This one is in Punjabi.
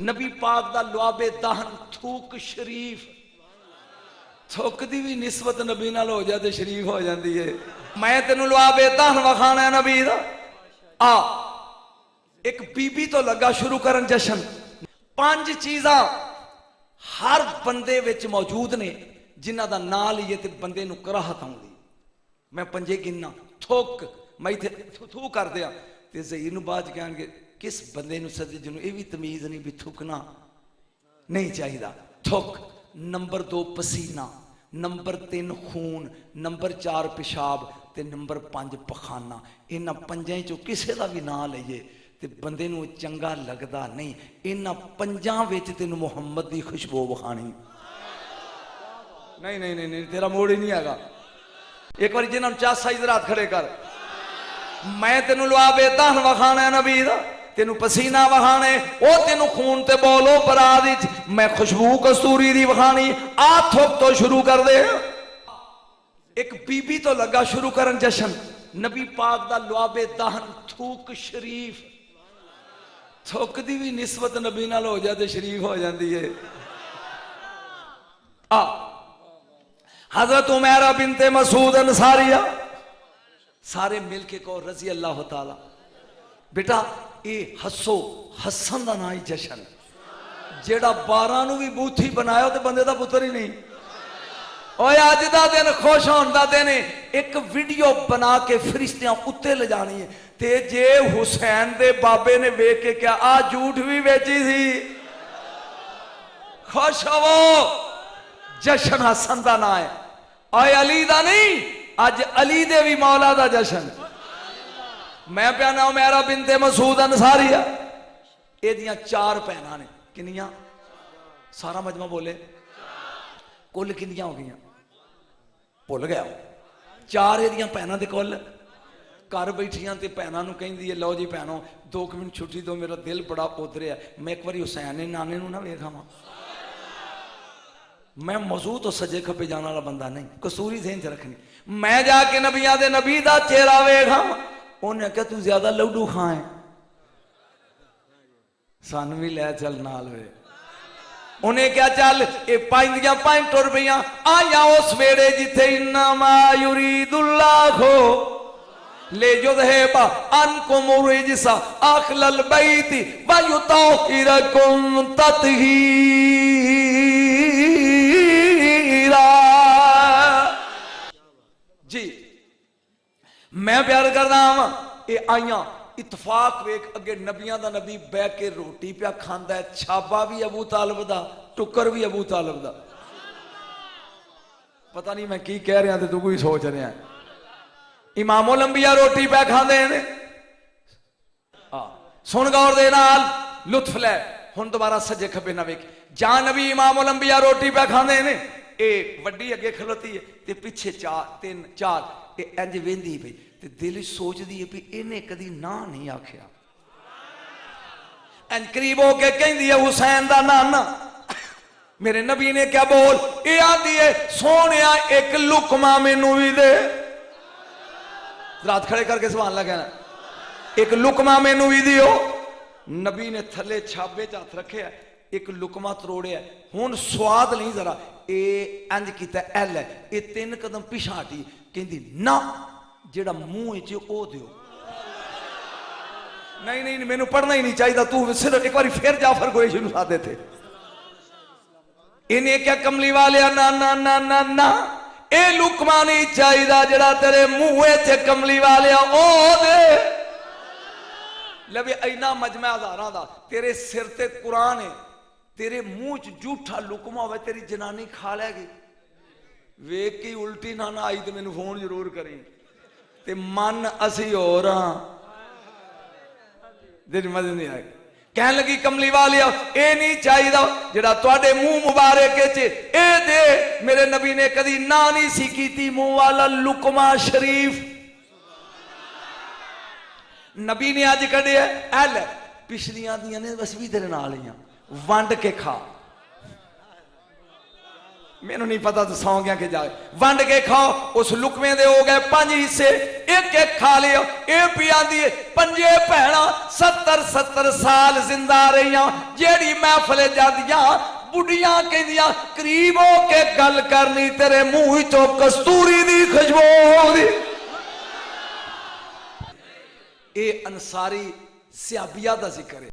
نبی پاک دا لعاب دہن تھوک شریف، تھوک دی بھی نسبت نبی نال ہو جاتے شریف ہو جاندی ہے۔ میں تینوں لعاب دہن وکھانا ہے نبی دا۔ ایک بی بی تو لگا شروع کرن جشن، 5 چیزاں ہر بندے وچ موجود نے جنہ دا نال لیے تے بندے نو کراہت آؤندی۔ میں 5 گننا، تھوک میں تھو کر دیا تے ظہیر نو بعد کہن گے کس بندے نو سدے جنوں یہ بھی تمیز نہیں بھی تھکنا نہیں چاہیے۔ تھک، نمبر 2 پسینہ، نمبر 3 خون، نمبر 4 پیشاب تے نمبر 5 پخانہ۔ انہاں 5 چوں کسے دا بھی نام لئیے تے بندے نو چنگا لگدا نہیں۔ انہاں 5 وچ تینوں محمد دی خوشبو وکھانی۔ نہیں نہیں نہیں تیرا موڑ ہی نہیں آگا۔ ایک بار جنہاں چاہ سائز رات کھڑے کر، میں تینوں لعاب دہن وکھانا ہے نبی دا، تینوں پسینہ وکھانے، او تینوں خون تے بولو برادی، میں خوشبو کستوری دی وکھانی۔ تھوک تو شروع کر دے۔ ایک بی بی تو لگا شروع کرن جشن، نبی پاک دا لعاب دہن تھوک شریف، تھوک دی بھی نسبت نبی نال ہو جاتے شریف ہو جاندی ہے۔ حضرت عمیرہ بنت مسعود انصاریہ سارے مل کے کہو رضی اللہ تعالی۔ بیٹا اے ہسو، حسن دا نائی جشن، جیڑا 12 نو بھی بوتھی بنایا تے بندے دا پتر ہی نہیں۔ اوہ آج دا دن خوش ہون دا دن ایک ویڈیو بنا کے فرشتیاں اتے لے جانی ہے تے جے حسین دے بابے نے ویک کے کیا جھوٹ بھی بیچی تھی۔ خوش ہو، جشن حسن دا نا ہے، آئے علی دا نہیں، آج علی دے بھی مولا دا جشن۔ میں پیانا عمیرہ بنت مسعود انصاریہ، اے دیاں 4 پہنا نے، کنیاں؟ سارا مجمع بولے کل کنیاں ہو گئیاں؟ بھول گیا ہو 4 اے دیاں پہنا دے کل کر بیٹھیاں تے پہنا نو کہیں دیئے لو جی پہنو 2 منٹ چھٹی دو میرا دل بڑا ادھرے ہے۔ میں ایک باری حسین نانے نو نہ ویکھا ماں، میں موضوع تو سجے کھپے جانا والا بندہ نہیں، قصوری ذہن چ رکھنی۔ میں جا کے نبیاں دے نبی دا چہرہ ویکھا، انہیں کہا تو زیادہ لوڈو کھائیں، سان بھی لے چل نال وے۔ انہیں کیا چل اے 5 ٹر بیاں آیا اس ویڑے جتھے انما یرید اللہ لے یذہب عنکم الرجس اہل البیت ویطہرکم تطہیرا۔ جی میں پیار کردا ہاں، اے آئیاں اتفاق ویک اگے نبیاں دا نبی بے کے روٹی پیا کھاندا ہے، چھابا بھی ابو طالب دا، ٹکر بھی ابو طالب دا۔ پتہ نہیں میں کی کہہ رہا تھے تو کوئی سوچ رہے ہیں۔ امام الانبیاء روٹی پیا کھاندے ہیں، سن گور دے نال لطف لے، ہن دوبارہ سجے کھبے نہ ویکھ، جہاں نبی امام الانبیاء روٹی پیا کھاندے ہیں، اے وڈی اگے کھلوتی ہے تے پیچھے 4 اے انج ویندی پئی تے دل سوچ دی ہے بھی انہیں کدی نہ نہیں آکھیا۔ انج قریب ہو کے کہیں دی ہے حسین دا نانا، میرے نبی نے کیا بول، اے آدھی ہے سونیا ایک لقمہ مینوں بھی دے۔ رات کھڑے کر کے سبحان اللہ کہنا، ایک لقمہ مینوں بھی دیو۔ نبی نے تھلے چھابے ہاتھ رکھے ہے، ایک لقمہ تروڑے ہے، ہون سواد نہیں ذرا، اے انج کیتا ہے ایل ہے، اے 3 قدم پیچھے ہٹی، کہیں دی نا جیڑا منہ اچ او دیو۔ نہیں میں نے پڑھنا ہی نہیں چاہیے، تو صرف ایک باری پھر جعفر کو شروع ساتھ دیتے۔ انہیں کیا کملی والے نا نا نا نا نا اے لقمہ نہیں چاہیے جڑا تیرے منہ اچ کملی والے او دے۔ لبے اینا مجمع ہزاراں دا تیرے سر تے قرآن ہے، تیرے منہ چ جھوٹا لقمہ ہوئے تیری جنانی کھا لے گی، ویک کی الٹی نہ آئی تو میں نے فون ضرور کریں تے من اسی ہو رہا دل مزے نہیں آئے۔ کہنے لگی کملی والیا اے نہیں چاہیے دا جڑا تواڈے منہ مبارک چے اے دے۔ میرے نبی نے کدی نہ نہیں سی کیتی منہ والا لقمہ شریف۔ نبی نے آج کڑے ہے ایل پچھلیاں دیاں نے بس بھی تیرے نال ہیاں، ونڈ کے کھا۔ मैनू नहीं पता तो सौ गया कि जाए वंड के खाओ उस लुकमे दे हो गए 5 हिस्से एक एक खा लियो ये पिया दी पंजे भैणा 70 साल जिंदा रही जेड़ी महफिल जादियां बुढ़ियां कहदियां करीब हो के गल करनी तेरे मुंह चो कस्तूरी दी खुशबू दी ये अंसारी सियाबिया दा जिक्र है।